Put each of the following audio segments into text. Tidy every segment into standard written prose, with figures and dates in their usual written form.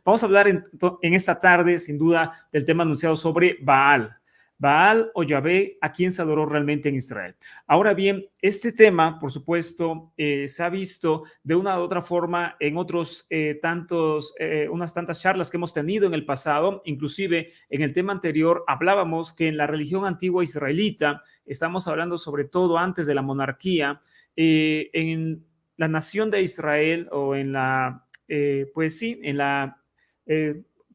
Vamos a hablar en esta tarde, sin duda, del tema anunciado sobre Baal. Baal o Yahvé, a quien se adoró realmente en Israel. Ahora bien, este tema, por supuesto, se ha visto de una u otra forma en unas tantas charlas que hemos tenido en el pasado. Inclusive, en el tema anterior hablábamos que en la religión antigua israelita, estamos hablando sobre todo antes de la monarquía, en la nación de Israel o en la, pues sí, en la...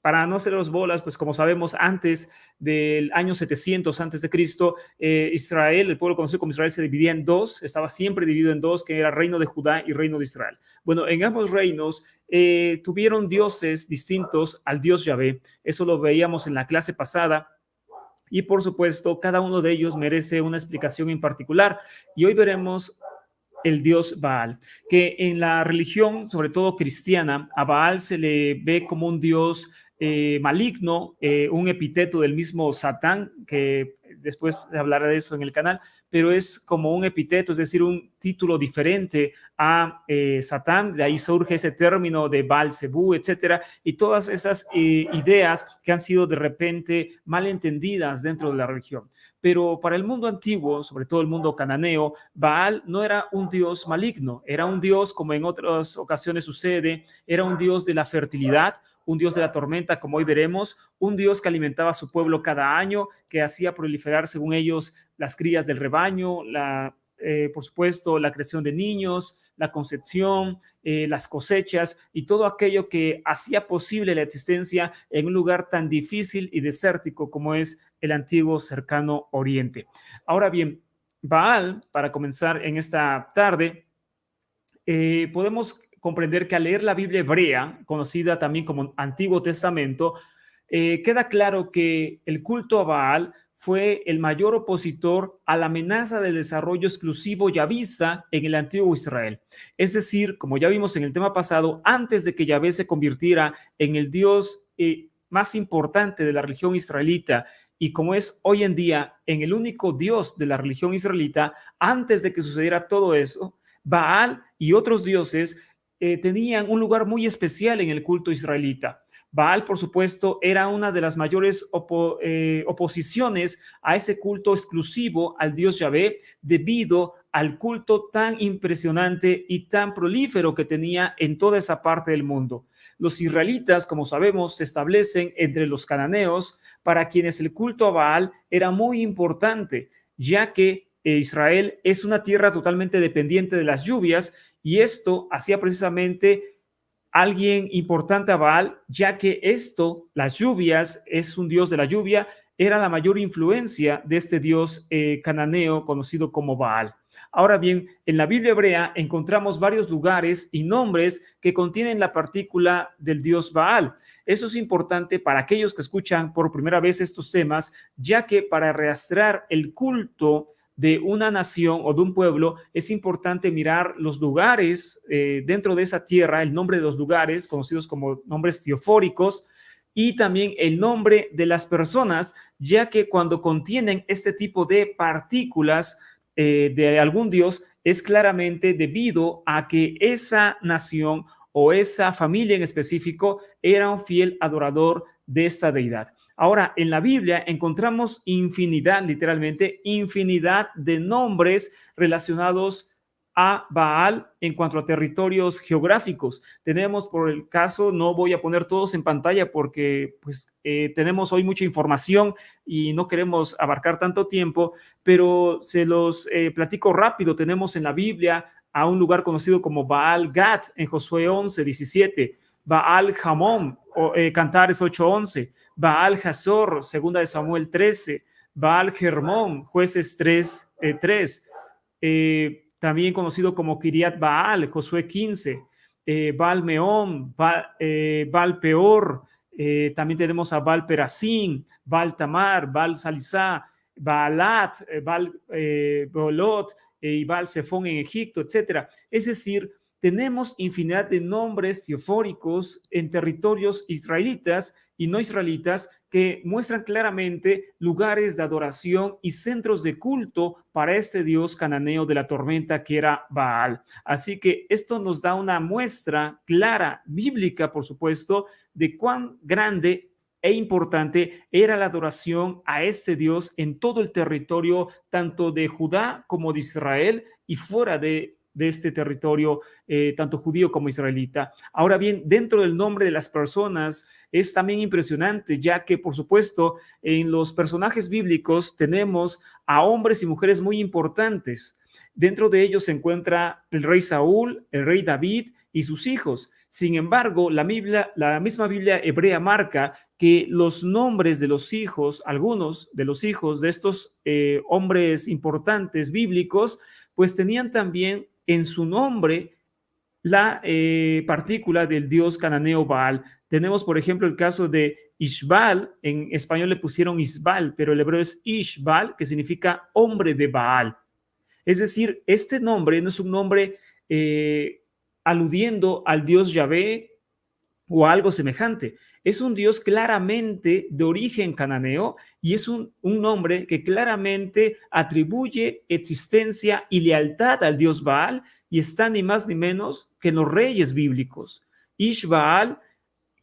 para no hacer los bolas, pues como sabemos, antes del año 700 antes de Cristo, Israel, el pueblo conocido como Israel, se dividía en dos, estaba siempre dividido en dos, que era reino de Judá y reino de Israel. Bueno, en ambos reinos tuvieron dioses distintos al dios Yahvé. Eso lo veíamos en la clase pasada. Y por supuesto, cada uno de ellos merece una explicación en particular. Y hoy veremos el dios Baal, que en la religión, sobre todo cristiana, a Baal se le ve como un dios maligno, un epíteto del mismo Satán, que después hablaré de eso en el canal, pero es como un epíteto, es decir, un título diferente a Satán. De ahí surge ese término de Baal Zebú, etcétera, y todas esas ideas que han sido de repente malentendidas dentro de la religión. Pero para el mundo antiguo, sobre todo el mundo cananeo, Baal no era un dios maligno, era un dios, como en otras ocasiones sucede, era un dios de la fertilidad, un dios de la tormenta, como hoy veremos, un dios que alimentaba a su pueblo cada año, que hacía proliferar, según ellos, las crías del rebaño, por supuesto, la creación de niños, la concepción, las cosechas y todo aquello que hacía posible la existencia en un lugar tan difícil y desértico como es el antiguo cercano Oriente. Ahora bien, Baal, para comenzar en esta tarde, podemos comprender que al leer la Biblia hebrea, conocida también como Antiguo Testamento, queda claro que el culto a Baal fue el mayor opositor a la amenaza del desarrollo exclusivo yavista en el antiguo Israel. Es decir, como ya vimos en el tema pasado, antes de que Yahvé se convirtiera en el Dios más importante de la religión israelita y como es hoy en día en el único Dios de la religión israelita, antes de que sucediera todo eso, Baal y otros dioses tenían un lugar muy especial en el culto israelita. Baal, por supuesto, era una de las mayores oposiciones a ese culto exclusivo al dios Yahvé debido al culto tan impresionante y tan prolífero que tenía en toda esa parte del mundo. Los israelitas, como sabemos, se establecen entre los cananeos, para quienes el culto a Baal era muy importante, ya que Israel es una tierra totalmente dependiente de las lluvias y esto hacía precisamente alguien importante a Baal, ya que las lluvias, es un dios de la lluvia, era la mayor influencia de este dios cananeo conocido como Baal. Ahora bien, en la Biblia hebrea encontramos varios lugares y nombres que contienen la partícula del dios Baal. Eso es importante para aquellos que escuchan por primera vez estos temas, ya que para rastrear el culto de una nación o de un pueblo, es importante mirar los lugares dentro de esa tierra, el nombre de los lugares, conocidos como nombres teofóricos, y también el nombre de las personas, ya que cuando contienen este tipo de partículas de algún dios, es claramente debido a que esa nación o esa familia en específico era un fiel adorador de esta deidad. Ahora, en la Biblia encontramos infinidad, literalmente, infinidad de nombres relacionados a Baal en cuanto a territorios geográficos. Tenemos, por el caso, no voy a poner todos en pantalla porque pues, tenemos hoy mucha información y no queremos abarcar tanto tiempo, pero se los platico rápido. Tenemos en la Biblia a un lugar conocido como Baal Gad en Josué 11:17, Baal Hamón, Cantares 8:11, Baal Hazor, segunda de Samuel 13, Baal Hermón, Jueces 3:3, también conocido como Kiriat Baal, Josué 15, Baal Meón, Baal Peor, también tenemos a Baal Perasim, Baal Tamar, Baal Salisá, Baalat, Baal Bolot y Baal Zephón en Egipto, etcétera. Es decir, tenemos infinidad de nombres teofóricos en territorios israelitas y no israelitas que muestran claramente lugares de adoración y centros de culto para este dios cananeo de la tormenta que era Baal. Así que esto nos da una muestra clara, bíblica, por supuesto, de cuán grande e importante era la adoración a este Dios en todo el territorio, tanto de Judá como de Israel y fuera de este territorio, tanto judío como israelita. Ahora bien, dentro del nombre de las personas es también impresionante, ya que, por supuesto, en los personajes bíblicos tenemos a hombres y mujeres muy importantes. Dentro de ellos se encuentra el rey Saúl, el rey David y sus hijos. Sin embargo, la misma Biblia hebrea marca que los nombres de los hijos, algunos de los hijos de estos hombres importantes bíblicos, pues tenían también en su nombre la partícula del dios cananeo Baal. Tenemos, por ejemplo, el caso de Ishbal, en español le pusieron Isbal, pero el hebreo es Ishbal, que significa hombre de Baal. Es decir, este nombre no es un nombre aludiendo al dios Yahvé o algo semejante. Es un dios claramente de origen cananeo y es un nombre que claramente atribuye existencia y lealtad al dios Baal y está ni más ni menos que en los reyes bíblicos. Ishbaal,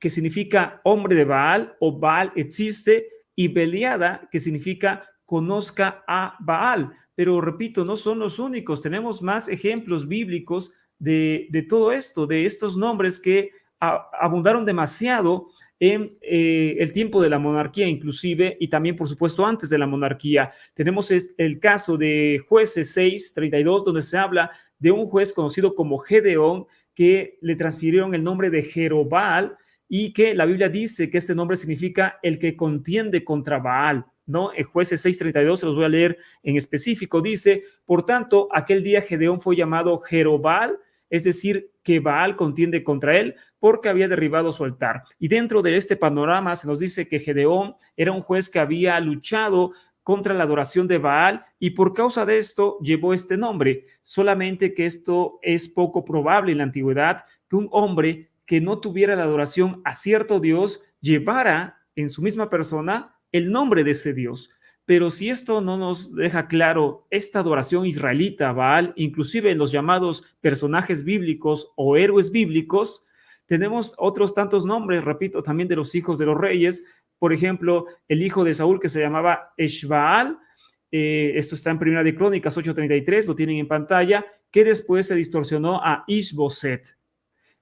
que significa hombre de Baal o Baal existe, y Beliada, que significa conozca a Baal. Pero repito, no son los únicos. Tenemos más ejemplos bíblicos de todo esto, de estos nombres que abundaron demasiado en el tiempo de la monarquía inclusive y también por supuesto antes de la monarquía. Tenemos el caso de Jueces 6:32 donde se habla de un juez conocido como Gedeón que le transfirieron el nombre de Jerobal y que la Biblia dice que este nombre significa el que contiende contra Baal, ¿no? En Jueces 6:32 se los voy a leer en específico, dice, por tanto, aquel día Gedeón fue llamado Jerobal, es decir, que Baal contiende contra él porque había derribado su altar. Y dentro de este panorama se nos dice que Gedeón era un juez que había luchado contra la adoración de Baal y por causa de esto llevó este nombre. Solamente que esto es poco probable en la antigüedad, que un hombre que no tuviera la adoración a cierto Dios llevara en su misma persona el nombre de ese Dios. Pero si esto no nos deja claro esta adoración israelita a Baal, inclusive en los llamados personajes bíblicos o héroes bíblicos, tenemos otros tantos nombres, repito, también de los hijos de los reyes. Por ejemplo, el hijo de Saúl que se llamaba Eshbaal, esto está en Primera de Crónicas 8:33, lo tienen en pantalla, que después se distorsionó a Ishboset.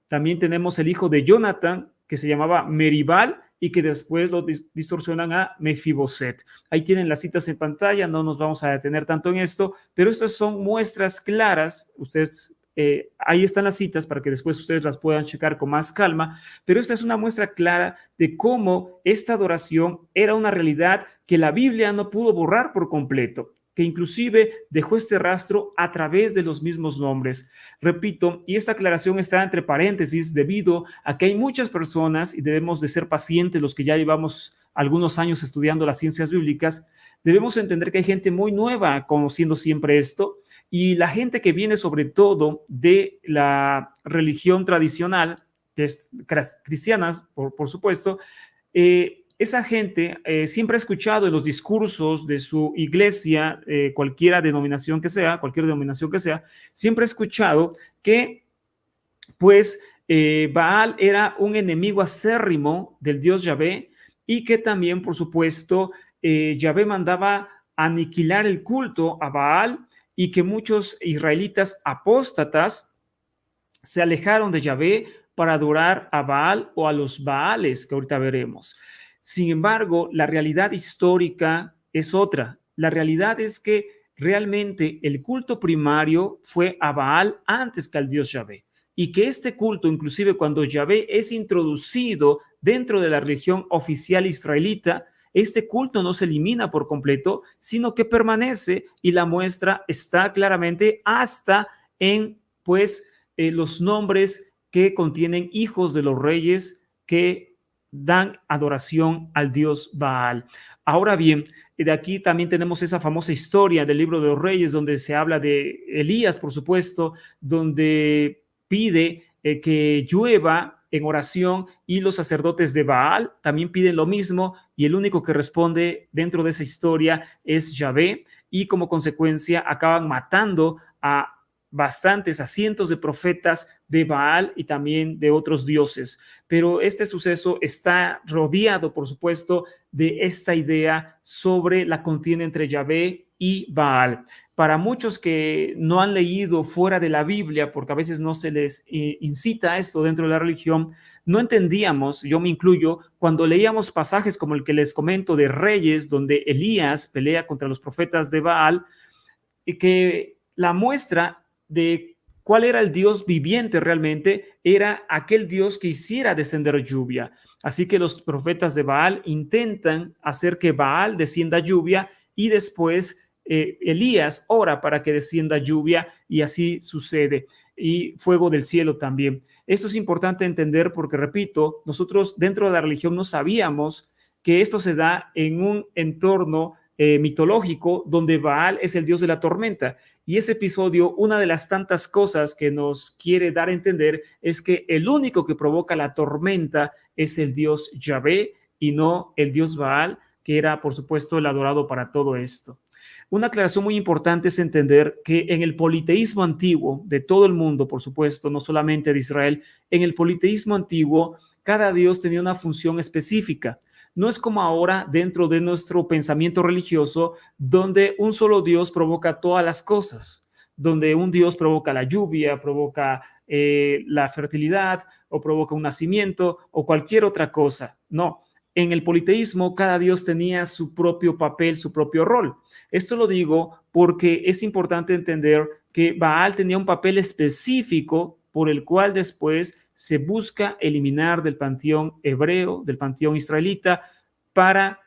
También tenemos el hijo de Jonathan, que se llamaba Meribal, y que después lo distorsionan a Mefiboset. Ahí tienen las citas en pantalla, no nos vamos a detener tanto en esto, pero estas son muestras claras, ustedes, ahí están las citas para que después ustedes las puedan checar con más calma, pero esta es una muestra clara de cómo esta adoración era una realidad que la Biblia no pudo borrar por completo, que inclusive dejó este rastro a través de los mismos nombres. Repito, y esta aclaración está entre paréntesis debido a que hay muchas personas, y debemos de ser pacientes los que ya llevamos algunos años estudiando las ciencias bíblicas, debemos entender que hay gente muy nueva conociendo siempre esto, y la gente que viene sobre todo de la religión tradicional, que es cristianas, por supuesto, esa gente siempre ha escuchado en los discursos de su iglesia, cualquier denominación que sea, siempre ha escuchado que pues Baal era un enemigo acérrimo del dios Yahvé y que también, por supuesto, Yahvé mandaba aniquilar el culto a Baal y que muchos israelitas apóstatas se alejaron de Yahvé para adorar a Baal o a los Baales, que ahorita veremos. Sin embargo, la realidad histórica es otra. La realidad es que realmente el culto primario fue a Baal antes que al dios Yahvé. Y que este culto, inclusive cuando Yahvé es introducido dentro de la religión oficial israelita, este culto no se elimina por completo, sino que permanece y la muestra está claramente hasta en pues los nombres que contienen hijos de los reyes que dan adoración al dios Baal. Ahora bien, de aquí también tenemos esa famosa historia del libro de los reyes donde se habla de Elías, por supuesto, donde pide que llueva en oración, y los sacerdotes de Baal también piden lo mismo, y el único que responde dentro de esa historia es Yahvé, y como consecuencia acaban matando a bastantes, a cientos de profetas de Baal y también de otros dioses. Pero este suceso está rodeado, por supuesto, de esta idea sobre la contienda entre Yahvé y Baal. Para muchos que no han leído fuera de la Biblia, porque a veces no se les incita a esto dentro de la religión, no entendíamos, yo me incluyo, cuando leíamos pasajes como el que les comento de Reyes, donde Elías pelea contra los profetas de Baal, y que la muestra de cuál era el Dios viviente realmente era aquel Dios que hiciera descender lluvia. Así que los profetas de Baal intentan hacer que Baal descienda lluvia, y después Elías ora para que descienda lluvia, y así sucede. Y fuego del cielo también. Esto es importante entender porque, repito, nosotros dentro de la religión no sabíamos que esto se da en un entorno mitológico donde Baal es el dios de la tormenta. Y ese episodio, una de las tantas cosas que nos quiere dar a entender es que el único que provoca la tormenta es el dios Yahvé y no el dios Baal, que era, por supuesto, el adorado para todo esto. Una aclaración muy importante es entender que en el politeísmo antiguo de todo el mundo, por supuesto, no solamente de Israel, en el politeísmo antiguo, cada dios tenía una función específica. No es como ahora dentro de nuestro pensamiento religioso, donde un solo Dios provoca todas las cosas, donde un Dios provoca la lluvia, provoca la fertilidad, o provoca un nacimiento o cualquier otra cosa. No, en el politeísmo cada Dios tenía su propio papel, su propio rol. Esto lo digo porque es importante entender que Baal tenía un papel específico por el cual después se busca eliminar del panteón hebreo, del panteón israelita, para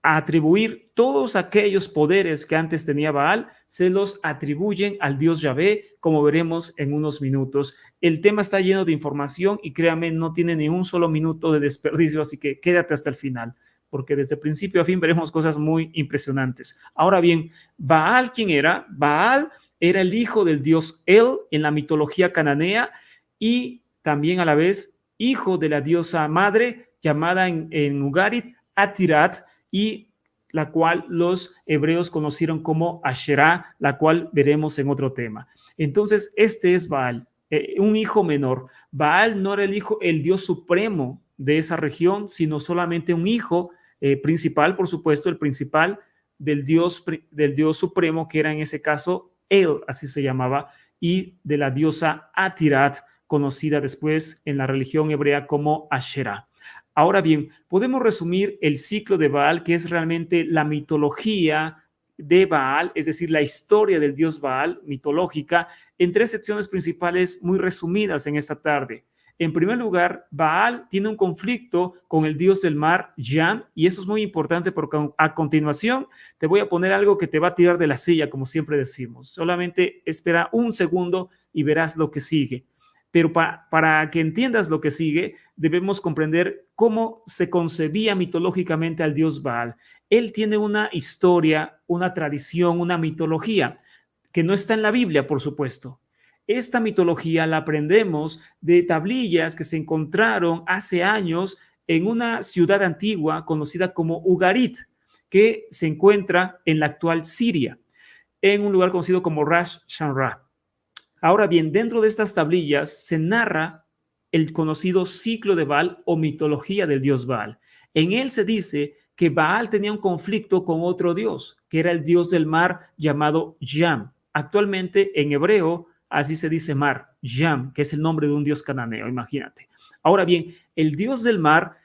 atribuir todos aquellos poderes que antes tenía Baal, se los atribuyen al dios Yahvé, como veremos en unos minutos. El tema está lleno de información y créame, no tiene ni un solo minuto de desperdicio, así que quédate hasta el final, porque desde principio a fin veremos cosas muy impresionantes. Ahora bien, Baal, ¿quién era? Baal era el hijo del dios El en la mitología cananea, y también a la vez hijo de la diosa madre llamada en Ugarit Atirat, y la cual los hebreos conocieron como Asherá, la cual veremos en otro tema. Entonces, este es Baal, un hijo menor. Baal no era el hijo, el dios supremo de esa región, sino solamente un hijo principal, por supuesto, el principal del dios supremo, que era en ese caso El, así se llamaba, y de la diosa Atirat, conocida después en la religión hebrea como Asherá. Ahora bien, podemos resumir el ciclo de Baal, que es realmente la mitología de Baal, es decir, la historia del dios Baal mitológica, en tres secciones principales muy resumidas en esta tarde. En primer lugar, Baal tiene un conflicto con el dios del mar, Yam, y eso es muy importante porque a continuación te voy a poner algo que te va a tirar de la silla, como siempre decimos. Solamente espera un segundo y verás lo que sigue. Pero para que entiendas lo que sigue, debemos comprender cómo se concebía mitológicamente al dios Baal. Él tiene una historia, una tradición, una mitología que no está en la Biblia, por supuesto. Esta mitología la aprendemos de tablillas que se encontraron hace años en una ciudad antigua conocida como Ugarit, que se encuentra en la actual Siria, en un lugar conocido como Ras Shamra. Ahora bien, dentro de estas tablillas se narra el conocido ciclo de Baal o mitología del dios Baal. En él se dice que Baal tenía un conflicto con otro dios, que era el dios del mar llamado Yam. Actualmente en hebreo así se dice mar, Yam, que es el nombre de un dios cananeo, imagínate. Ahora bien, el dios del mar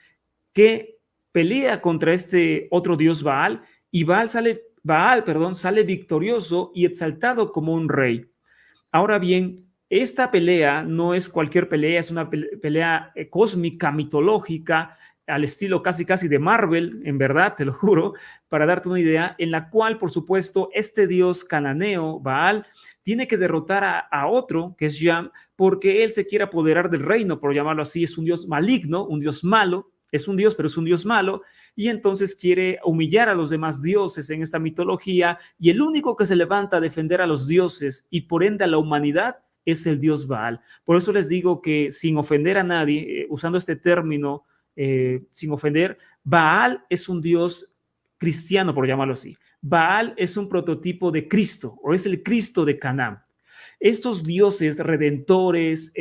que pelea contra este otro dios Baal, y Baal sale victorioso y exaltado como un rey. Ahora bien, esta pelea no es cualquier pelea, es una pelea cósmica, mitológica, al estilo casi de Marvel, en verdad, te lo juro, para darte una idea, en la cual, por supuesto, este dios cananeo, Baal, tiene que derrotar a otro, que es Yam, porque él se quiere apoderar del reino, por llamarlo así. Es un dios maligno, un dios malo, es un dios, pero es un dios malo, y entonces quiere humillar a los demás dioses en esta mitología, y el único que se levanta a defender a los dioses y por ende a la humanidad es el dios Baal. Por eso les digo que sin ofender a nadie, usando este término, sin ofender, Baal es un dios cristiano, por llamarlo así. Baal es un prototipo de Cristo, o es el Cristo de Canaán. Estos dioses redentores,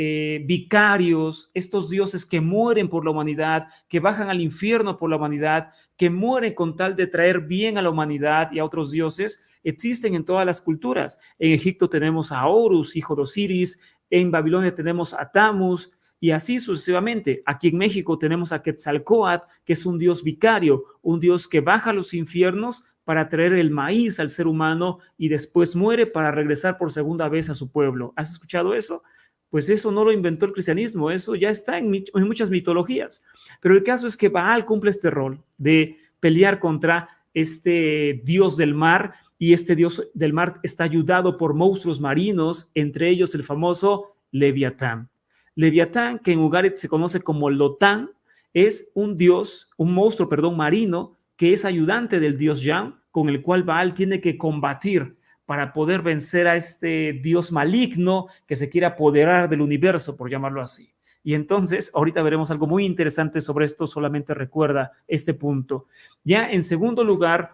vicarios, estos dioses que mueren por la humanidad, que bajan al infierno por la humanidad, que mueren con tal de traer bien a la humanidad y a otros dioses, existen en todas las culturas. En Egipto tenemos a Horus, hijo de Osiris, en Babilonia tenemos a Tammuz, y así sucesivamente. Aquí en México tenemos a Quetzalcóatl, que es un dios vicario, un dios que baja a los infiernos para traer el maíz al ser humano y después muere para regresar por segunda vez a su pueblo. ¿Has escuchado eso? Pues eso no lo inventó el cristianismo, eso ya está en muchas mitologías. Pero el caso es que Baal cumple este rol de pelear contra este dios del mar, y este dios del mar está ayudado por monstruos marinos, entre ellos el famoso Leviatán. Leviatán, que en Ugarit se conoce como Lotán, es un dios, un monstruo, perdón, marino, que es ayudante del dios Yan, con el cual Baal tiene que combatir para poder vencer a este dios maligno que se quiere apoderar del universo, por llamarlo así. Y entonces, ahorita veremos algo muy interesante sobre esto, solamente recuerda este punto. Ya en segundo lugar,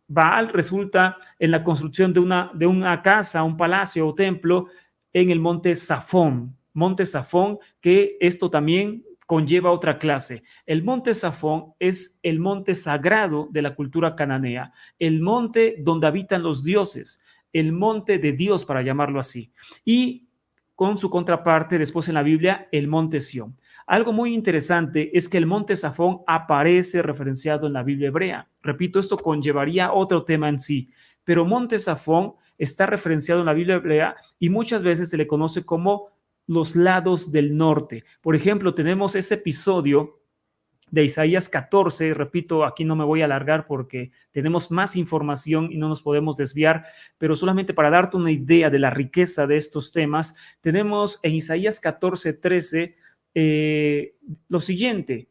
Baal resulta en la construcción de una casa, un palacio o templo en el monte Safón. Monte Safón, que esto también conlleva otra clase. El monte Safón es el monte sagrado de la cultura cananea, el monte donde habitan los dioses, el monte de Dios, para llamarlo así. Y con su contraparte, después en la Biblia, el monte Sión. Algo muy interesante es que el monte Safón aparece referenciado en la Biblia hebrea. Repito, esto conllevaría otro tema en sí, pero monte Safón está referenciado en la Biblia hebrea y muchas veces se le conoce como los lados del norte. Por ejemplo, tenemos ese episodio de Isaías 14, repito, aquí no me voy a alargar porque tenemos más información y no nos podemos desviar, pero solamente para darte una idea de la riqueza de estos temas, tenemos en Isaías 14, 13 lo siguiente: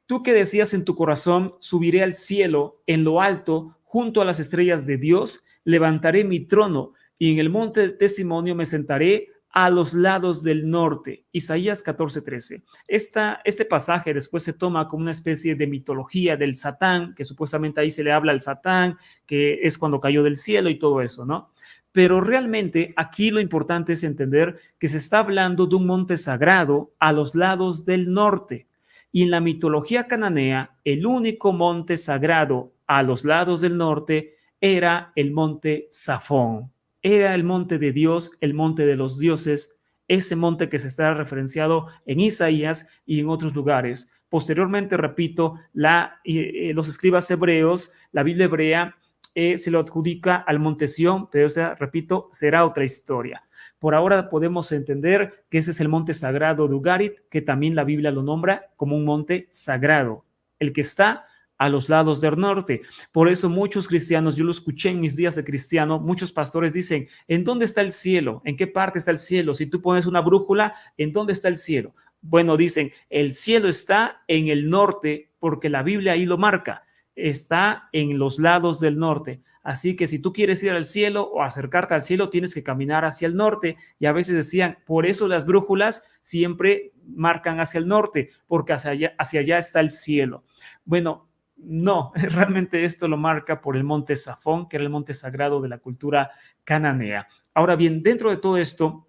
tú que decías en tu corazón, subiré al cielo, en lo alto, junto a las estrellas de Dios, levantaré mi trono y en el monte del testimonio me sentaré a los lados del norte. Isaías 14:13. Este pasaje después se toma como una especie de mitología del Satán, que supuestamente ahí se le habla al Satán, que es cuando cayó del cielo y todo eso, ¿no? Pero realmente aquí lo importante es entender que se está hablando de un monte sagrado a los lados del norte. Y en la mitología cananea, el único monte sagrado a los lados del norte era el monte Safón. Era el monte de Dios, el monte de los dioses, ese monte que se está referenciado en Isaías y en otros lugares. Posteriormente, repito, los escribas hebreos, la Biblia hebrea, se lo adjudica al monte Sión, pero, repito, será otra historia. Por ahora podemos entender que ese es el monte sagrado de Ugarit, que también la Biblia lo nombra como un monte sagrado, el que está a los lados del norte. Por eso muchos cristianos, yo lo escuché en mis días de cristiano, muchos pastores dicen, ¿en dónde está el cielo? ¿En qué parte está el cielo? Si tú pones una brújula, ¿en dónde está el cielo? Bueno, dicen, el cielo está en el norte, porque la Biblia ahí lo marca, está en los lados del norte. Así que si tú quieres ir al cielo o acercarte al cielo, tienes que caminar hacia el norte. Y a veces decían, por eso las brújulas siempre marcan hacia el norte, porque hacia allá está el cielo. Bueno, no, realmente esto lo marca por el monte Safón, que era el monte sagrado de la cultura cananea. Ahora bien, dentro de todo esto,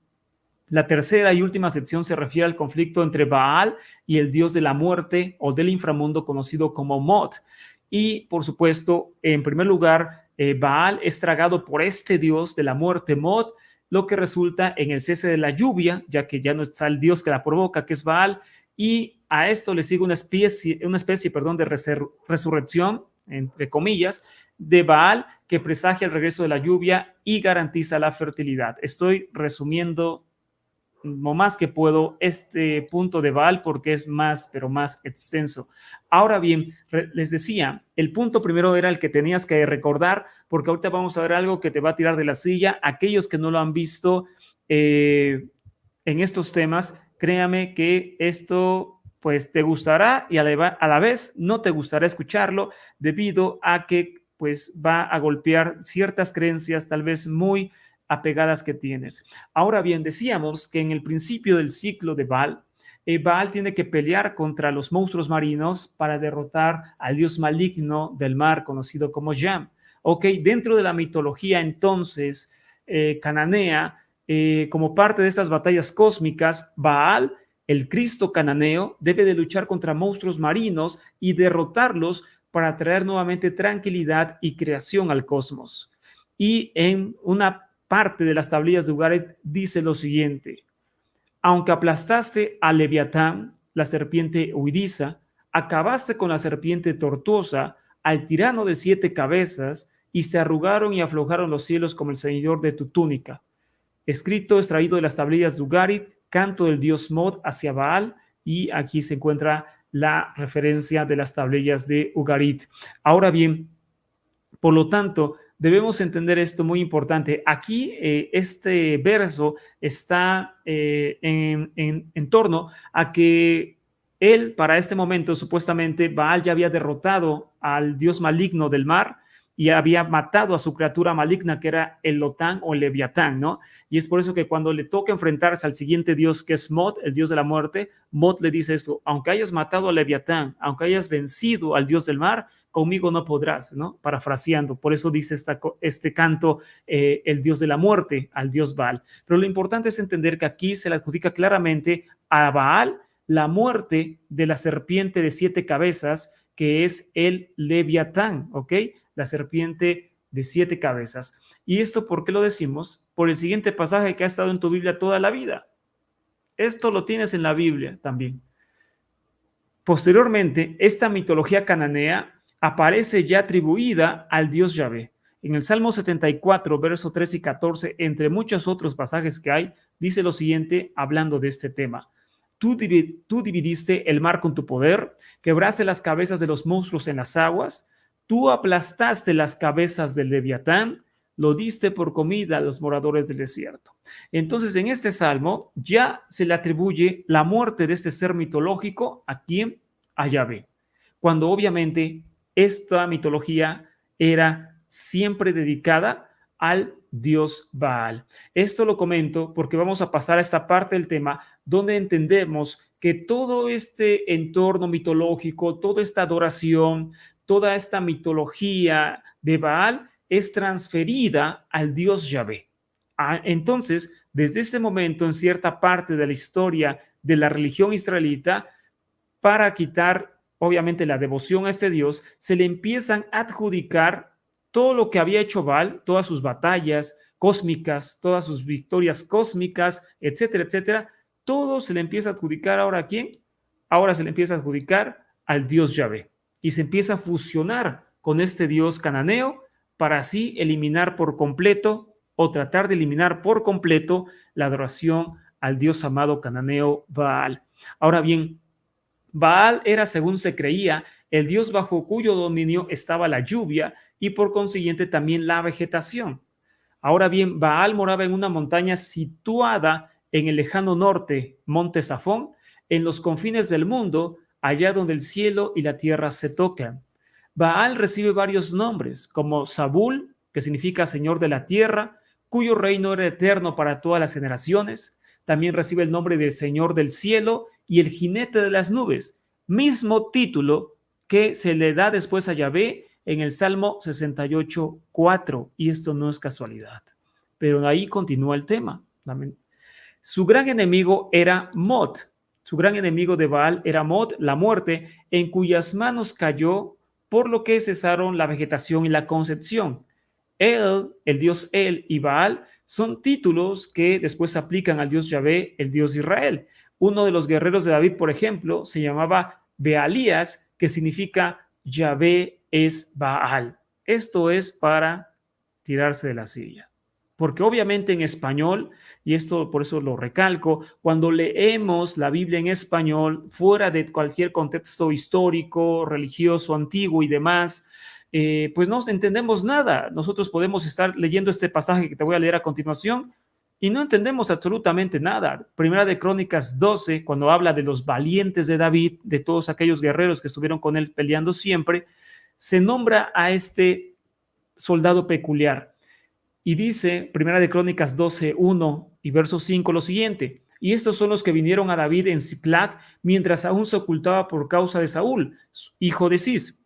la tercera y última sección se refiere al conflicto entre Baal y el dios de la muerte o del inframundo conocido como Mot. Y por supuesto, en primer lugar, Baal es tragado por este dios de la muerte, Mot, lo que resulta en el cese de la lluvia, ya que ya no está el dios que la provoca, que es Baal, y a esto le sigue una especie de resurrección, entre comillas, de Baal, que presagia el regreso de la lluvia y garantiza la fertilidad. Estoy resumiendo lo más que puedo este punto de Baal porque es más, pero más extenso. Ahora bien, les decía, el punto primero era el que tenías que recordar, porque ahorita vamos a ver algo que te va a tirar de la silla. Aquellos que no lo han visto en estos temas, créame que esto pues te gustará y a la vez no te gustará escucharlo, debido a que pues va a golpear ciertas creencias tal vez muy apegadas que tienes. Ahora bien, decíamos que en el principio del ciclo de Baal, Baal tiene que pelear contra los monstruos marinos para derrotar al dios maligno del mar conocido como Yam. Ok, dentro de la mitología entonces cananea, como parte de estas batallas cósmicas, Baal, el Cristo cananeo, debe de luchar contra monstruos marinos y derrotarlos para traer nuevamente tranquilidad y creación al cosmos. Y en una parte de las tablillas de Ugarit dice lo siguiente: aunque aplastaste a Leviatán, la serpiente huidiza, acabaste con la serpiente tortuosa, al tirano de 7 cabezas, y se arrugaron y aflojaron los cielos como el ceñidor de tu túnica. Escrito, extraído de las tablillas de Ugarit, canto del dios Mod hacia Baal, y aquí se encuentra la referencia de las tablillas de Ugarit. Ahora bien, por lo tanto, debemos entender esto muy importante. Aquí este verso está en torno a que él, para este momento, supuestamente, Baal ya había derrotado al dios maligno del mar y había matado a su criatura maligna, que era el Lotán o el Leviatán, ¿no? Y es por eso que cuando le toca enfrentarse al siguiente dios, que es Mod, el dios de la muerte, Mod le dice esto: aunque hayas matado al Leviatán, aunque hayas vencido al dios del mar, conmigo no podrás, ¿no? Parafraseando, por eso dice este canto, el dios de la muerte, al dios Baal. Pero lo importante es entender que aquí se le adjudica claramente a Baal la muerte de la serpiente de 7 cabezas, que es el Leviatán, ¿ok? La serpiente de 7 cabezas. ¿Y esto por qué lo decimos? Por el siguiente pasaje que ha estado en tu Biblia toda la vida. Esto lo tienes en la Biblia también. Posteriormente, esta mitología cananea aparece ya atribuida al dios Yahvé. En el Salmo 74, versos 3 y 14, entre muchos otros pasajes que hay, dice lo siguiente hablando de este tema: tú dividiste el mar con tu poder, quebraste las cabezas de los monstruos en las aguas, tú aplastaste las cabezas del Leviatán, lo diste por comida a los moradores del desierto. Entonces, en este salmo ya se le atribuye la muerte de este ser mitológico a quién, a Yahvé, cuando obviamente esta mitología era siempre dedicada al dios Baal. Esto lo comento porque vamos a pasar a esta parte del tema donde entendemos que todo este entorno mitológico, toda esta adoración, toda esta mitología de Baal es transferida al dios Yahvé. Entonces, desde este momento, en cierta parte de la historia de la religión israelita, para quitar obviamente la devoción a este Dios, se le empiezan a adjudicar todo lo que había hecho Baal, todas sus batallas cósmicas, todas sus victorias cósmicas, etcétera, etcétera. Todo se le empieza a adjudicar ahora a quién. Ahora se le empieza a adjudicar al Dios Yahvé y se empieza a fusionar con este Dios cananeo para así eliminar por completo o tratar de eliminar por completo la adoración al Dios amado cananeo Baal. Ahora bien, Baal era, según se creía, el dios bajo cuyo dominio estaba la lluvia y por consiguiente también la vegetación. Ahora bien, Baal moraba en una montaña situada en el lejano norte, Monte Safón, en los confines del mundo, allá donde el cielo y la tierra se tocan. Baal recibe varios nombres, como Sabul, que significa Señor de la tierra, cuyo reino era eterno para todas las generaciones. También recibe el nombre de Señor del cielo y el jinete de las nubes, mismo título que se le da después a Yahvé en el Salmo 68:4, y esto no es casualidad. Pero ahí continúa el tema. Su gran enemigo era Mod. Su gran enemigo de Baal era Mod, la muerte, en cuyas manos cayó, por lo que cesaron la vegetación y la concepción. El dios El y Baal son títulos que después se aplican al dios Yahvé, el dios de Israel. Uno de los guerreros de David, por ejemplo, se llamaba Bealías, que significa Yahvé es Baal. Esto es para tirarse de la silla. Porque obviamente en español, y esto por eso lo recalco, cuando leemos la Biblia en español, fuera de cualquier contexto histórico, religioso, antiguo y demás, pues no entendemos nada. Nosotros podemos estar leyendo este pasaje que te voy a leer a continuación y no entendemos absolutamente nada. Primera de Crónicas 12, cuando habla de los valientes de David, de todos aquellos guerreros que estuvieron con él peleando siempre, se nombra a este soldado peculiar. Y dice, Primera de Crónicas 12:1 y verso 5 lo siguiente: y estos son los que vinieron a David en Siclag mientras aún se ocultaba por causa de Saúl, hijo de Cis.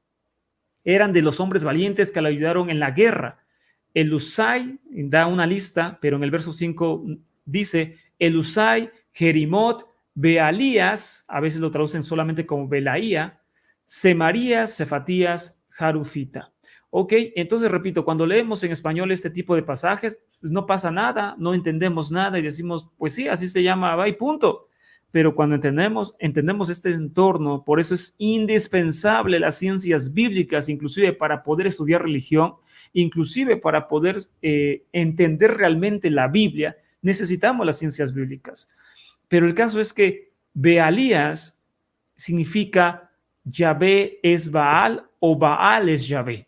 Eran de los hombres valientes que le ayudaron en la guerra. Elusai da una lista, pero en el verso 5 dice Elusai, Jerimot, Bealías, a veces lo traducen solamente como Belaía, Semarías, Cefatías, Jarufita. Ok, entonces repito, cuando leemos en español este tipo de pasajes, no pasa nada, no entendemos nada y decimos, pues sí, así se llama, va y punto. Pero cuando entendemos este entorno, por eso es indispensable las ciencias bíblicas, inclusive para poder estudiar religión, inclusive para poder entender realmente la Biblia, necesitamos las ciencias bíblicas. Pero el caso es que Bealías significa Yahvé es Baal o Baal es Yahvé.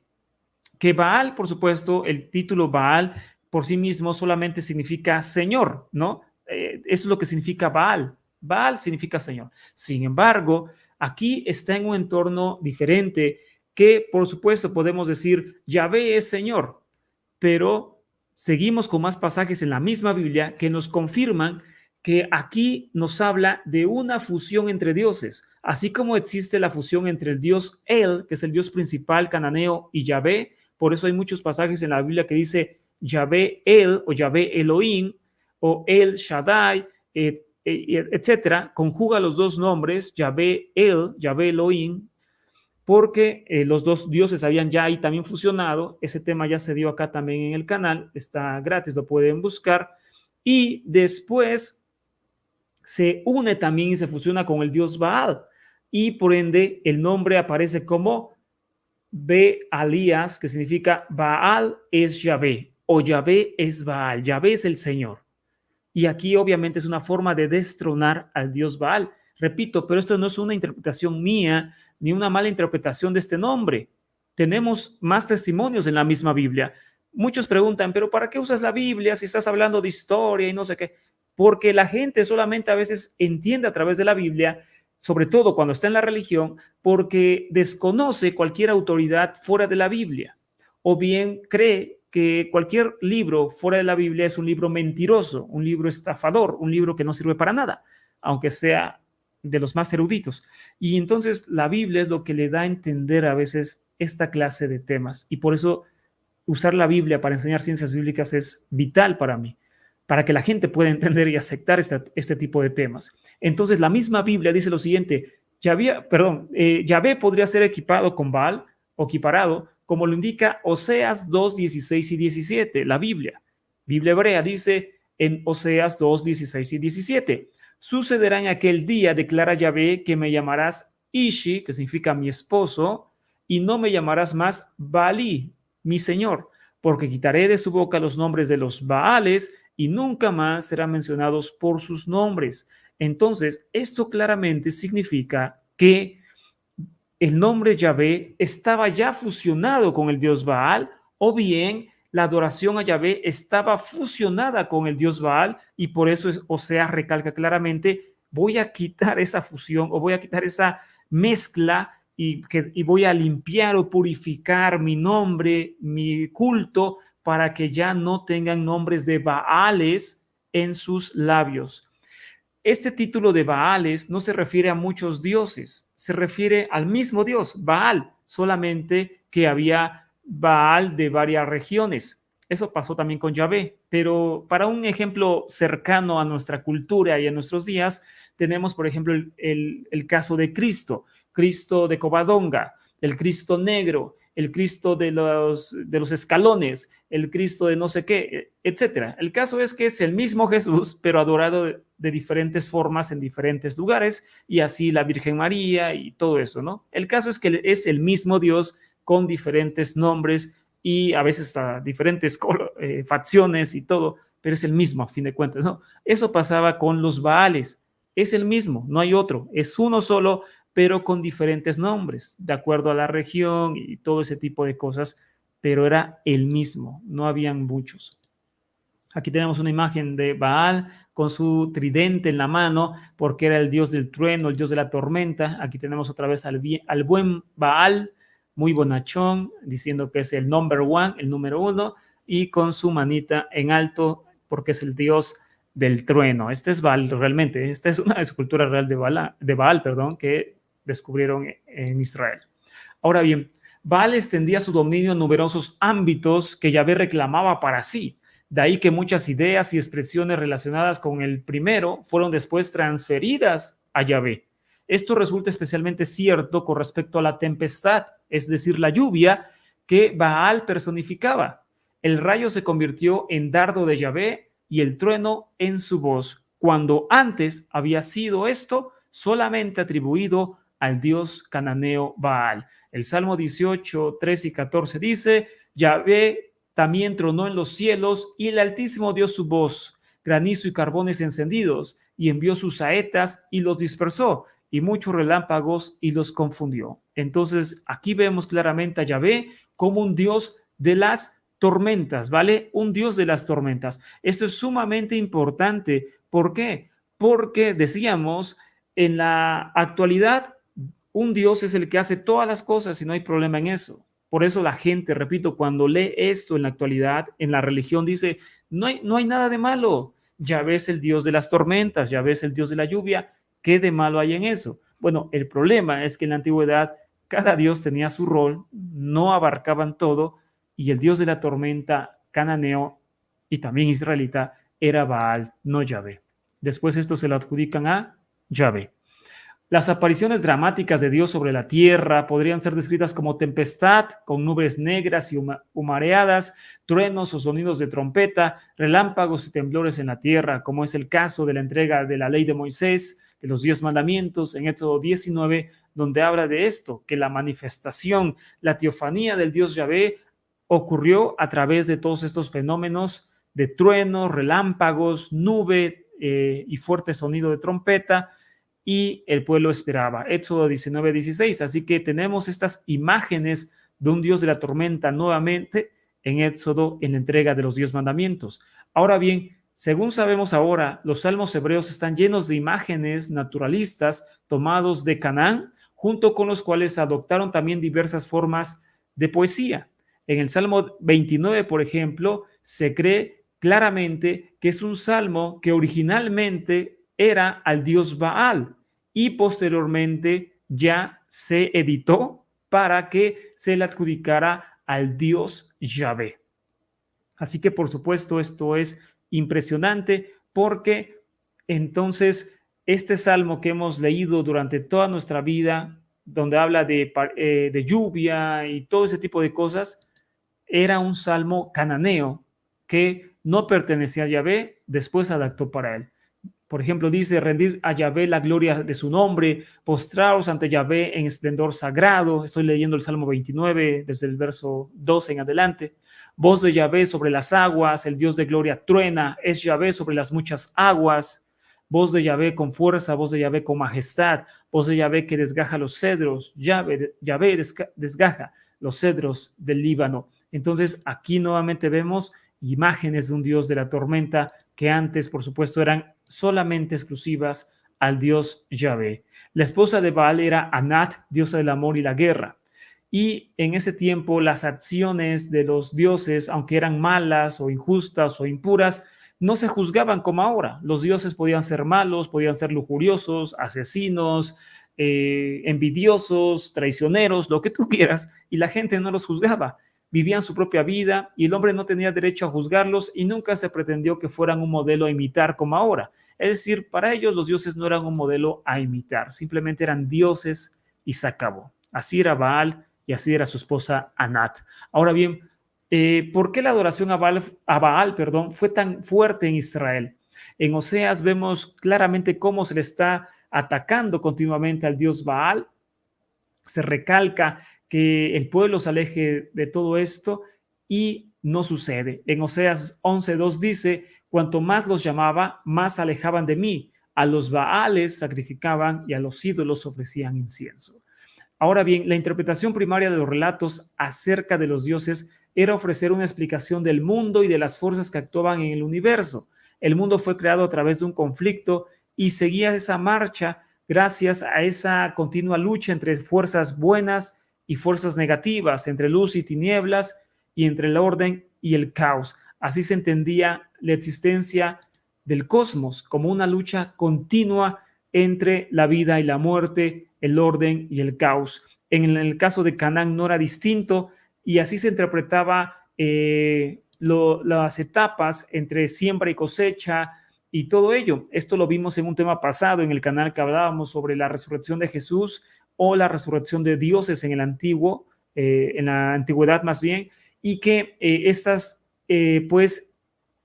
Que Baal, por supuesto, el título Baal por sí mismo solamente significa Señor, ¿no? Eso es lo que significa Baal. Baal significa Señor. Sin embargo, aquí está en un entorno diferente que, por supuesto, podemos decir Yahvé es Señor, pero seguimos con más pasajes en la misma Biblia que nos confirman que aquí nos habla de una fusión entre dioses, así como existe la fusión entre el dios El, que es el dios principal cananeo, y Yahvé. Por eso hay muchos pasajes en la Biblia que dice Yahvé El o Yahvé Elohim o El Shaddai, etcétera. Conjuga los dos nombres, Yahvé El, Yahvé Elohim, porque los dos dioses habían ya ahí también fusionado. Ese tema ya se dio acá también en el canal, está gratis, lo pueden buscar. Y después se une también y se fusiona con el dios Baal. Y por ende el nombre aparece como Bealías, que significa Baal es Yahvé o Yahvé es Baal. Yahvé es el Señor. Y aquí obviamente es una forma de destronar al dios Baal. Repito, pero esto no es una interpretación mía ni una mala interpretación de este nombre. Tenemos más testimonios en la misma Biblia. Muchos preguntan, pero ¿para qué usas la Biblia si estás hablando de historia y no sé qué? Porque la gente solamente a veces entiende a través de la Biblia, sobre todo cuando está en la religión, porque desconoce cualquier autoridad fuera de la Biblia, o bien cree que cualquier libro fuera de la Biblia es un libro mentiroso, un libro estafador, un libro que no sirve para nada, aunque sea de los más eruditos. Y entonces la Biblia es lo que le da a entender a veces esta clase de temas. Y por eso usar la Biblia para enseñar ciencias bíblicas es vital para mí, para que la gente pueda entender y aceptar este tipo de temas. Entonces la misma Biblia dice lo siguiente: Yahvé podría ser equipado con Baal o equiparado, como lo indica Oseas 2, 16 y 17, la Biblia. Biblia hebrea dice en Oseas 2, 16 y 17: sucederá en aquel día, declara Yahvé, que me llamarás Ishi, que significa mi esposo, y no me llamarás más Baalí, mi señor, porque quitaré de su boca los nombres de los Baales y nunca más serán mencionados por sus nombres. Entonces, esto claramente significa que el nombre Yahvé estaba ya fusionado con el dios Baal, o bien la adoración a Yahvé estaba fusionada con el dios Baal, y por eso Oseas recalca claramente: voy a quitar esa fusión o voy a quitar esa mezcla y voy a limpiar o purificar mi nombre, mi culto, para que ya no tengan nombres de Baales en sus labios. Este título de Baales no se refiere a muchos dioses, se refiere al mismo Dios, Baal, solamente que había Baal de varias regiones. Eso pasó también con Yahvé, pero para un ejemplo cercano a nuestra cultura y a nuestros días, tenemos, por ejemplo, el caso de Cristo, Cristo de Covadonga, el Cristo negro, el Cristo de los escalones, el Cristo de no sé qué, etcétera. El caso es que es el mismo Jesús, pero adorado de diferentes formas en diferentes lugares, y así la Virgen María y todo eso, ¿no? El caso es que es el mismo Dios con diferentes nombres y a veces hasta diferentes facciones y todo, pero es el mismo a fin de cuentas, ¿no? Eso pasaba con los Baales, es el mismo, no hay otro, es uno solo, pero con diferentes nombres, de acuerdo a la región y todo ese tipo de cosas, pero era el mismo, no habían muchos. Aquí tenemos una imagen de Baal con su tridente en la mano, porque era el dios del trueno, el dios de la tormenta. Aquí tenemos otra vez al buen Baal, muy bonachón, diciendo que es el number one, el número uno. y con su manita en alto, porque es el dios del trueno. Este es Baal realmente. Esta es una escultura real de Baal, perdón, que descubrieron en Israel. Ahora bien, Baal extendía su dominio en numerosos ámbitos que Yahvé reclamaba para sí. De ahí que muchas ideas y expresiones relacionadas con el primero fueron después transferidas a Yahvé. Esto resulta especialmente cierto con respecto a la tempestad, es decir, la lluvia que Baal personificaba. El rayo se convirtió en dardo de Yahvé y el trueno en su voz, cuando antes había sido esto solamente atribuido al dios cananeo Baal. El Salmo 18, 3 y 14 dice: Yahvé también tronó en los cielos y el Altísimo dio su voz, granizo y carbones encendidos, y envió sus saetas y los dispersó, y muchos relámpagos y los confundió. Entonces aquí vemos claramente a Yahvé como un dios de las tormentas, ¿vale? Un dios de las tormentas. Esto es sumamente importante. ¿Por qué? Porque decíamos, en la actualidad, un Dios es el que hace todas las cosas y no hay problema en eso. Por eso la gente, repito, cuando lee esto en la actualidad, en la religión, dice, no hay nada de malo. Ya ves el Dios de las tormentas, ya ves el Dios de la lluvia. ¿Qué de malo hay en eso? Bueno, el problema es que en la antigüedad cada Dios tenía su rol, no abarcaban todo, y el Dios de la tormenta cananeo y también israelita era Baal, no Yahvé. Después esto se lo adjudican a Yahvé. Las apariciones dramáticas de Dios sobre la tierra podrían ser descritas como tempestad, con nubes negras y humareadas, truenos o sonidos de trompeta, relámpagos y temblores en la tierra, como es el caso de la entrega de la ley de Moisés, de los 10 mandamientos en Éxodo 19, donde habla de esto, que la manifestación, la teofanía del Dios Yahvé ocurrió a través de todos estos fenómenos de truenos, relámpagos, nube y fuerte sonido de trompeta, y el pueblo esperaba. Éxodo 19, 16. Así que tenemos estas imágenes de un Dios de la tormenta nuevamente en Éxodo, en la entrega de los 10 mandamientos. Ahora bien, según sabemos ahora, los salmos hebreos están llenos de imágenes naturalistas tomados de Canaán, junto con los cuales adoptaron también diversas formas de poesía. En el Salmo 29, por ejemplo, se cree claramente que es un salmo que originalmente era al dios Baal y posteriormente ya se editó para que se le adjudicara al dios Yahvé. Así que por supuesto esto es impresionante, porque entonces este salmo que hemos leído durante toda nuestra vida, donde habla de lluvia y todo ese tipo de cosas, era un salmo cananeo que no pertenecía a Yahvé, después adaptó para él. Por ejemplo, dice: rendir a Yahvé la gloria de su nombre, postraros ante Yahvé en esplendor sagrado. Estoy leyendo el Salmo 29 desde el verso 12 en adelante. Voz de Yahvé sobre las aguas, el Dios de gloria truena, es Yahvé sobre las muchas aguas. Voz de Yahvé con fuerza, voz de Yahvé con majestad, voz de Yahvé que desgaja los cedros, Yahvé desgaja los cedros del Líbano. Entonces aquí nuevamente vemos imágenes de un Dios de la tormenta que antes, por supuesto, eran solamente exclusivas al dios Yahvé. La esposa de Baal era Anat, diosa del amor y la guerra. Y en ese tiempo las acciones de los dioses, aunque eran malas o injustas o impuras, no se juzgaban como ahora. Los dioses podían ser malos, podían ser lujuriosos, asesinos, envidiosos, traicioneros, lo que tú quieras, y la gente no los juzgaba. Vivían su propia vida y el hombre no tenía derecho a juzgarlos, y nunca se pretendió que fueran un modelo a imitar como ahora. Es decir, para ellos los dioses no eran un modelo a imitar, simplemente eran dioses y se acabó. Así era Baal y así era su esposa Anat. Ahora bien, ¿por qué la adoración a Baal, fue tan fuerte en Israel? En Oseas vemos claramente cómo se le está atacando continuamente al dios Baal. Se recalca que el pueblo se aleje de todo esto y no sucede. En Oseas 11:2 dice: cuanto más los llamaba, más se alejaban de mí. A los Baales sacrificaban y a los ídolos ofrecían incienso. Ahora bien, la interpretación primaria de los relatos acerca de los dioses era ofrecer una explicación del mundo y de las fuerzas que actuaban en el universo. El mundo fue creado a través de un conflicto y seguía esa marcha gracias a esa continua lucha entre fuerzas buenas y fuerzas negativas, entre luz y tinieblas, y entre el orden y el caos. Así se entendía la existencia del cosmos como una lucha continua entre la vida y la muerte, el orden y el caos. En el caso de Canaán no era distinto y así se interpretaba las etapas entre siembra y cosecha y todo ello. Esto lo vimos en un tema pasado en el canal que hablábamos sobre la resurrección de Jesús o la resurrección de dioses en el antiguo, en la antigüedad más bien, y que estas pues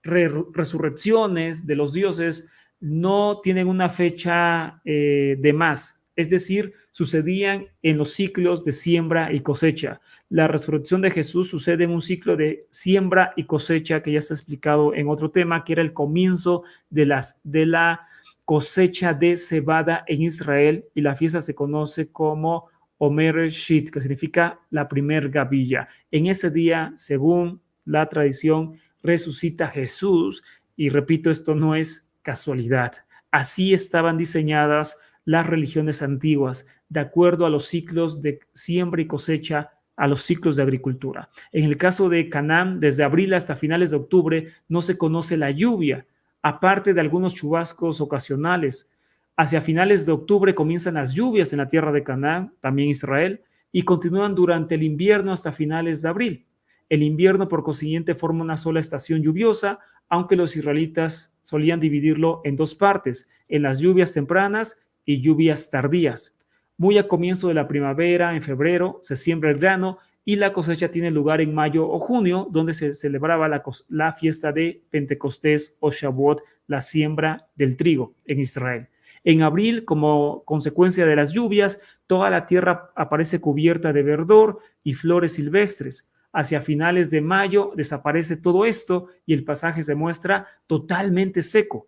resurrecciones de los dioses no tienen una fecha de más, es decir, sucedían en los ciclos de siembra y cosecha. La resurrección de Jesús sucede en un ciclo de siembra y cosecha que ya está explicado en otro tema, que era el comienzo de la cosecha de cebada en Israel, y la fiesta se conoce como Omer Shit, que significa la primer gavilla. En ese día, según la tradición, resucita Jesús, y repito, esto no es casualidad. Así estaban diseñadas las religiones antiguas, de acuerdo a los ciclos de siembra y cosecha, a los ciclos de agricultura. En el caso de Canaán, desde abril hasta finales de octubre no se conoce la lluvia, aparte de algunos chubascos ocasionales. Hacia finales de octubre comienzan las lluvias en la tierra de Canaán, también Israel, y continúan durante el invierno hasta finales de abril. El invierno, por consiguiente, forma una sola estación lluviosa, aunque los israelitas solían dividirlo en dos partes, en las lluvias tempranas y lluvias tardías. Muy a comienzo de la primavera, en febrero, se siembra el grano y la cosecha tiene lugar en mayo o junio, donde se celebraba la fiesta de Pentecostés o Shavuot, la siembra del trigo en Israel. En abril, como consecuencia de las lluvias, toda la tierra aparece cubierta de verdor y flores silvestres. Hacia finales de mayo desaparece todo esto y el pasaje se muestra totalmente seco.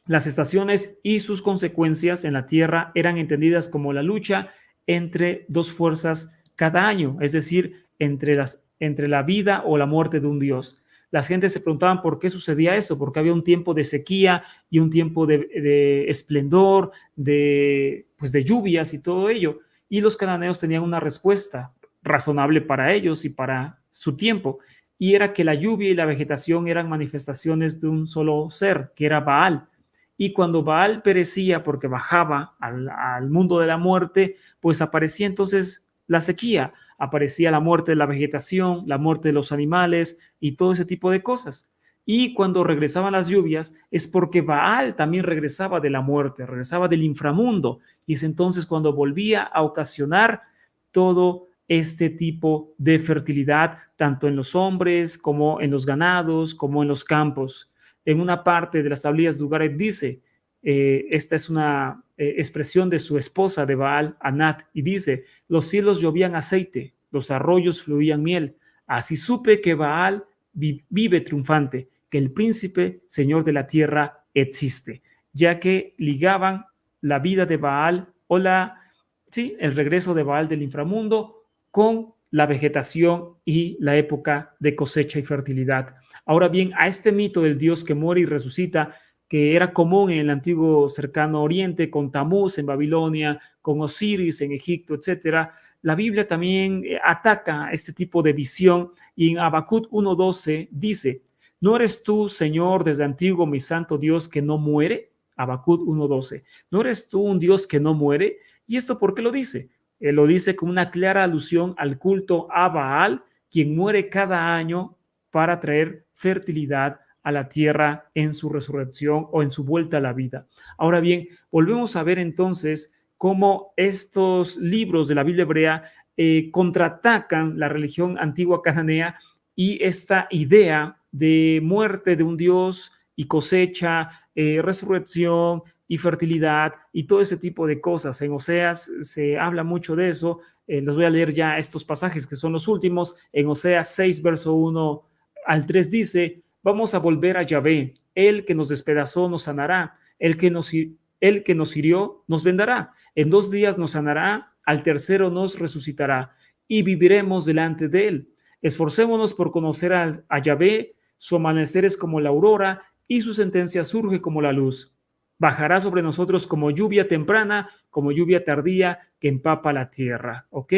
Las estaciones y sus consecuencias en la tierra eran entendidas como la lucha entre dos fuerzas cada año, es decir, entre la vida o la muerte de un dios. Las gentes se preguntaban por qué sucedía eso, porque había un tiempo de sequía y un tiempo de esplendor, pues de lluvias y todo ello. Y los cananeos tenían una respuesta razonable para ellos y para su tiempo, y era que la lluvia y la vegetación eran manifestaciones de un solo ser, que era Baal. Y cuando Baal perecía porque bajaba al mundo de la muerte, pues aparecía entonces la sequía, aparecía la muerte de la vegetación, la muerte de los animales y todo ese tipo de cosas. Y cuando regresaban las lluvias es porque Baal también regresaba de la muerte, regresaba del inframundo, y es entonces cuando volvía a ocasionar todo este tipo de fertilidad, tanto en los hombres como en los ganados, como en los campos. En una parte de las tablillas de Ugarit dice, esta es una expresión de su esposa de Baal, Anat, y dice, los cielos llovían aceite, los arroyos fluían miel, así supe que Baal vive triunfante, que el príncipe, señor de la tierra, existe, ya que ligaban la vida de Baal o el regreso de Baal del inframundo con la vegetación y la época de cosecha y fertilidad. Ahora bien, a este mito del Dios que muere y resucita, que era común en el antiguo cercano oriente, con Tamuz en Babilonia, con Osiris en Egipto, etcétera, la Biblia también ataca este tipo de visión, y en Habacuc 1:12 dice, ¿no eres tú, Señor, desde antiguo mi santo Dios que no muere? Habacuc 1:12. ¿No eres tú un Dios que no muere? ¿Y esto por qué lo dice? Él lo dice con una clara alusión al culto a Baal, quien muere cada año para traer fertilidad a la tierra en su resurrección o en su vuelta a la vida. Ahora bien, volvemos a ver entonces cómo estos libros de la Biblia hebrea contraatacan la religión antigua cananea y esta idea de muerte de un Dios y cosecha, resurrección y fertilidad y todo ese tipo de cosas. En Oseas se habla mucho de eso. Les voy a leer ya estos pasajes que son los últimos. En Oseas 6, verso 1 al 3 dice, vamos a volver a Yahvé, el que nos despedazó nos sanará, el que nos hirió nos vendará, en 2 días nos sanará, al tercero nos resucitará y viviremos delante de él. Esforcémonos por conocer a Yahvé, su amanecer es como la aurora y su sentencia surge como la luz. Bajará sobre nosotros como lluvia temprana, como lluvia tardía que empapa la tierra. ¿Ok?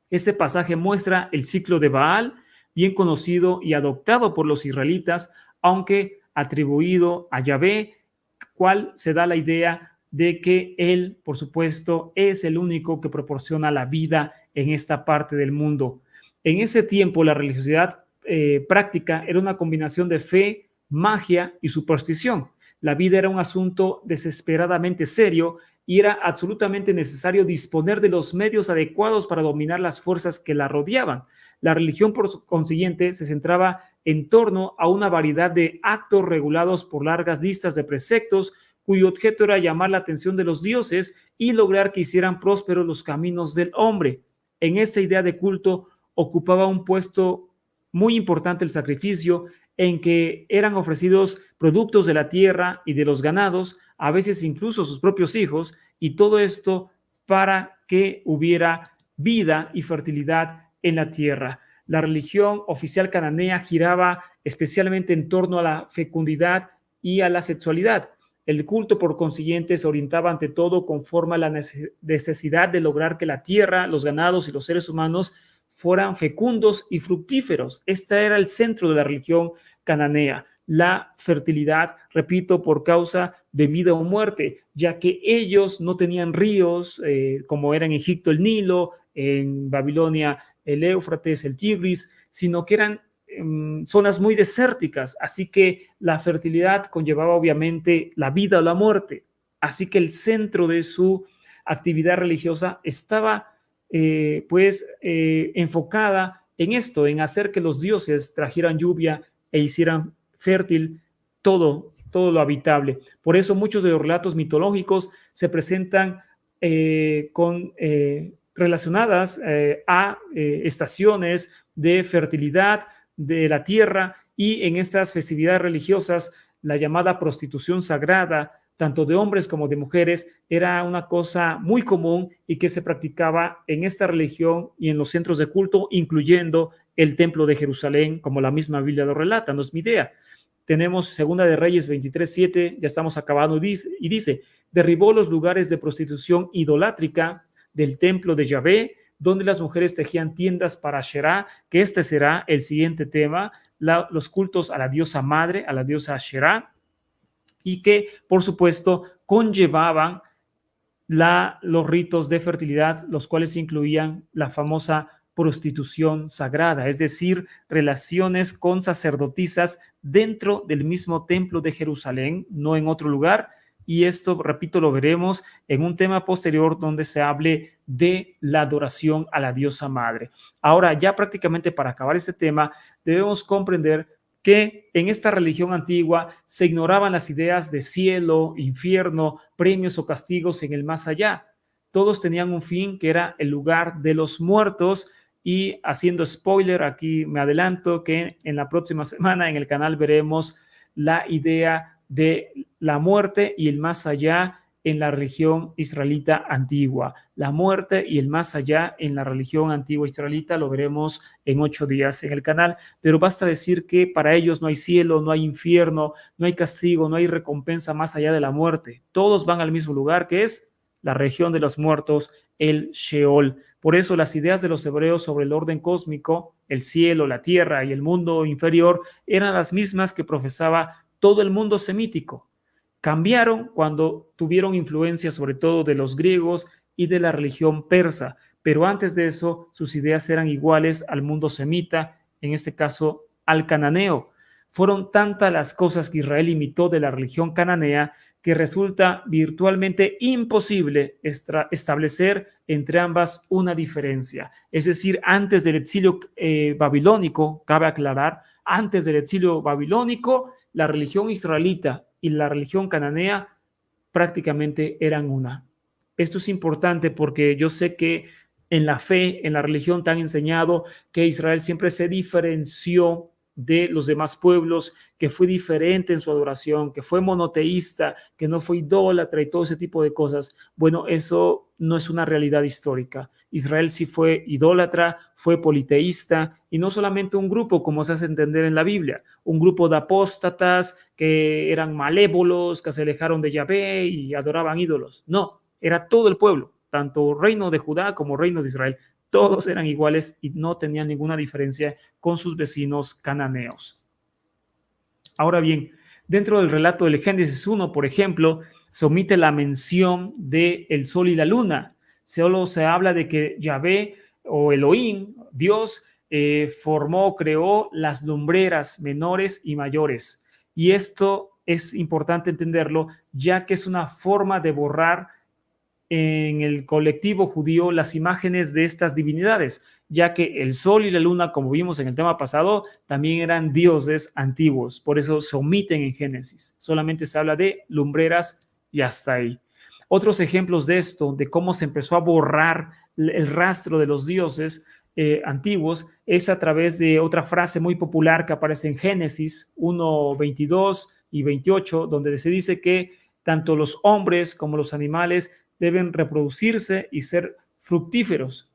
Este pasaje muestra el ciclo de Baal, bien conocido y adoptado por los israelitas, aunque atribuido a Yahvé, cual se da la idea de que él, por supuesto, es el único que proporciona la vida en esta parte del mundo. En ese tiempo, la religiosidad práctica era una combinación de fe, magia y superstición. La vida era un asunto desesperadamente serio y era absolutamente necesario disponer de los medios adecuados para dominar las fuerzas que la rodeaban. La religión, por consiguiente, se centraba en torno a una variedad de actos regulados por largas listas de preceptos, cuyo objeto era llamar la atención de los dioses y lograr que hicieran prósperos los caminos del hombre. En esta idea de culto ocupaba un puesto muy importante el sacrificio, en que eran ofrecidos productos de la tierra y de los ganados, a veces incluso sus propios hijos, y todo esto para que hubiera vida y fertilidad en la tierra. La religión oficial cananea giraba especialmente en torno a la fecundidad y a la sexualidad. El culto, por consiguiente, se orientaba ante todo conforme a la necesidad de lograr que la tierra, los ganados y los seres humanos fueran fecundos y fructíferos. Este era el centro de la religión cananea, la fertilidad, repito, por causa de vida o muerte, ya que ellos no tenían ríos, como era en Egipto el Nilo, en Babilonia el Éufrates, el Tigris, sino que eran zonas muy desérticas, así que la fertilidad conllevaba obviamente la vida o la muerte, así que el centro de su actividad religiosa estaba enfocada en esto, en hacer que los dioses trajeran lluvia e hicieran fértil todo lo habitable. Por eso muchos de los relatos mitológicos se presentan relacionadas a estaciones de fertilidad de la tierra, y en estas festividades religiosas la llamada prostitución sagrada, tanto de hombres como de mujeres, era una cosa muy común y que se practicaba en esta religión y en los centros de culto, incluyendo el templo de Jerusalén, como la misma Biblia lo relata, no es mi idea. Tenemos Segunda de Reyes 23:7, ya estamos acabando, y dice, derribó los lugares de prostitución idolátrica del templo de Yahvé, donde las mujeres tejían tiendas para Asherá, que este será el siguiente tema, los cultos a la diosa madre, a la diosa Asherá, y que, por supuesto, conllevaban los ritos de fertilidad, los cuales incluían la famosa prostitución sagrada, es decir, relaciones con sacerdotisas dentro del mismo templo de Jerusalén, no en otro lugar. Y esto, repito, lo veremos en un tema posterior donde se hable de la adoración a la diosa madre. Ahora, ya prácticamente para acabar este tema, debemos comprender que en esta religión antigua se ignoraban las ideas de cielo, infierno, premios o castigos en el más allá. Todos tenían un fin, que era el lugar de los muertos. Y haciendo spoiler, aquí me adelanto que en la próxima semana en el canal veremos la idea de la muerte y el más allá en la religión israelita antigua. La muerte y el más allá en la religión antigua israelita lo veremos en 8 días en el canal, pero basta decir que para ellos no hay cielo, no hay infierno, no hay castigo, no hay recompensa más allá de la muerte. Todos van al mismo lugar, que es la región de los muertos, el Sheol. Por eso las ideas de los hebreos sobre el orden cósmico, el cielo, la tierra y el mundo inferior eran las mismas que profesaba todo el mundo semítico. Cambiaron cuando tuvieron influencia sobre todo de los griegos y de la religión persa, pero antes de eso sus ideas eran iguales al mundo semita, en este caso al cananeo. Fueron tantas las cosas que Israel imitó de la religión cananea que resulta virtualmente imposible establecer entre ambas una diferencia. Es decir, antes del exilio babilónico, cabe aclarar, antes del exilio babilónico, la religión israelita y la religión cananea prácticamente eran una. Esto es importante porque yo sé que en la fe, en la religión te han enseñado que Israel siempre se diferenció de los demás pueblos, que fue diferente en su adoración, que fue monoteísta, que no fue idólatra y todo ese tipo de cosas. Bueno, eso no es una realidad histórica. Israel sí fue idólatra, fue politeísta, y no solamente un grupo, como se hace entender en la Biblia, un grupo de apóstatas que eran malévolos, que se alejaron de Yahvé y adoraban ídolos. No, era todo el pueblo, tanto reino de Judá como reino de Israel. todos eran iguales y no tenían ninguna diferencia con sus vecinos cananeos. Ahora bien, dentro del relato del Génesis 1, por ejemplo, se omite la mención del sol y la luna. Solo se habla de que Yahvé o Elohim, Dios, formó, creó las lumbreras menores y mayores. Y esto es importante entenderlo, ya que es una forma de borrar en el colectivo judío las imágenes de estas divinidades, ya que el sol y la luna, como vimos en el tema pasado, también eran dioses antiguos, por eso se omiten en Génesis, solamente se habla de lumbreras y hasta ahí. Otros ejemplos de esto, de cómo se empezó a borrar el rastro de los dioses antiguos, es a través de otra frase muy popular que aparece en Génesis 1, 22 y 28, donde se dice que tanto los hombres como los animales deben reproducirse y ser fructíferos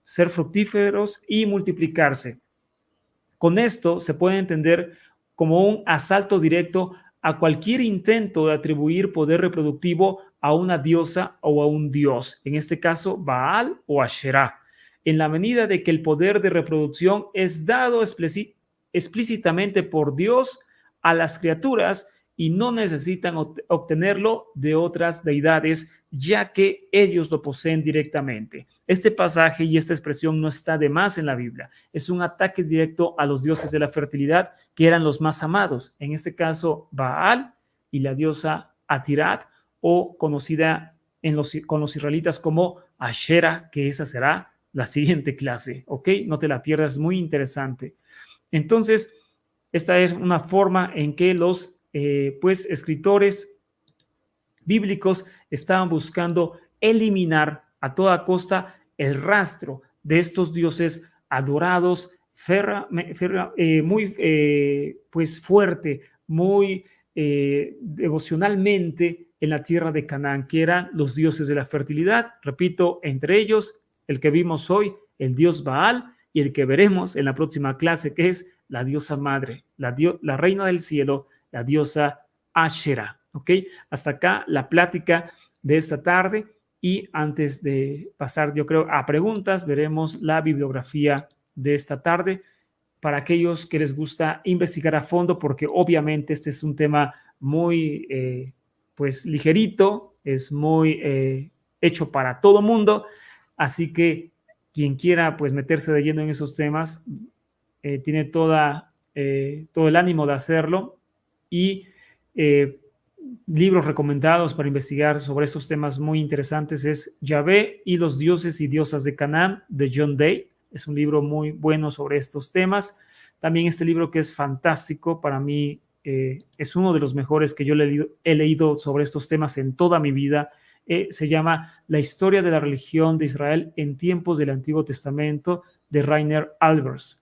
y multiplicarse. Con esto se puede entender como un asalto directo a cualquier intento de atribuir poder reproductivo a una diosa o a un dios, en este caso Baal o Asherah, en la medida de que el poder de reproducción es dado explícitamente por Dios a las criaturas y no necesitan obtenerlo de otras deidades, ya que ellos lo poseen directamente. Este pasaje y esta expresión no está de más en la Biblia. Es un ataque directo a los dioses de la fertilidad, que eran los más amados. En este caso, Baal y la diosa Atirat, o conocida con los israelitas como Asherah, que esa será la siguiente clase. ¿Ok? No te la pierdas, muy interesante. Entonces, esta es una forma en que los escritores bíblicos estaban buscando eliminar a toda costa el rastro de estos dioses adorados muy fuerte, muy devocionalmente en la tierra de Canaán, que eran los dioses de la fertilidad. Repito, entre ellos el que vimos hoy, el dios Baal, y el que veremos en la próxima clase, que es la diosa madre, la reina del cielo, la diosa Asherah. ¿Ok? Hasta acá la plática de esta tarde, y antes de pasar, yo creo, a preguntas, veremos la bibliografía de esta tarde para aquellos que les gusta investigar a fondo, porque obviamente este es un tema muy ligerito, es muy hecho para todo mundo, así que quien quiera pues meterse de lleno en esos temas tiene todo el ánimo de hacerlo, y libros recomendados para investigar sobre estos temas muy interesantes es Yahvé y los dioses y diosas de Canaán, de John Day. Es un libro muy bueno sobre estos temas. También este libro, que es fantástico, para mí es uno de los mejores que yo he leído sobre estos temas en toda mi vida. Se llama La historia de la religión de Israel en tiempos del Antiguo Testamento, de Rainer Albers.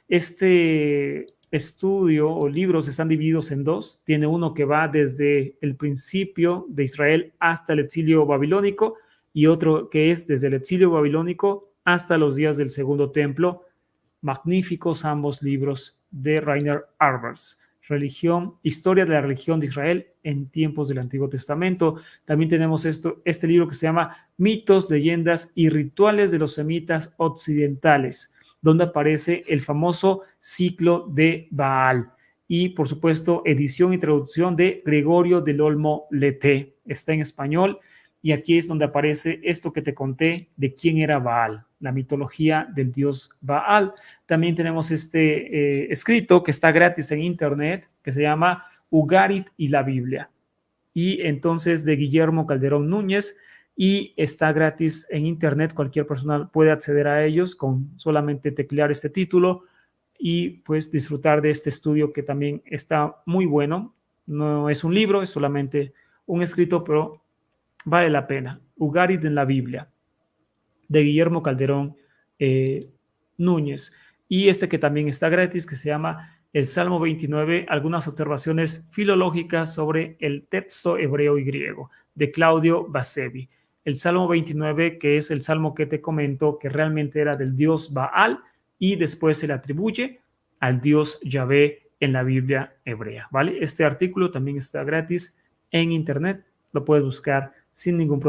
Este estudio o libros están divididos en dos. Tiene uno que va desde el principio de Israel hasta el exilio babilónico, y otro que es desde el exilio babilónico hasta los días del Segundo Templo. Magníficos ambos libros de Rainer Albers. Historia de la religión de Israel en tiempos del Antiguo Testamento. También tenemos este libro que se llama Mitos, leyendas y rituales de los semitas occidentales, donde aparece el famoso ciclo de Baal. Y, por supuesto, edición y traducción de Gregorio del Olmo Leté. Está en español, y aquí es donde aparece esto que te conté de quién era Baal, la mitología del dios Baal. También tenemos este escrito que está gratis en internet, que se llama Ugarit y la Biblia, y entonces de Guillermo Calderón Núñez, y está gratis en internet. Cualquier persona puede acceder a ellos con solamente teclear este título y pues disfrutar de este estudio, que también está muy bueno. No es un libro, es solamente un escrito, pero vale la pena. Ugarit en la Biblia, de Guillermo Calderón Núñez. Y este que también está gratis, que se llama El Salmo 29, algunas observaciones filológicas sobre el texto hebreo y griego, de Claudio Basevi. El Salmo 29, que es el salmo que te comento, que realmente era del dios Baal y después se le atribuye al dios Yahvé en la Biblia hebrea, ¿vale? Este artículo también está gratis en internet, lo puedes buscar sin ningún problema.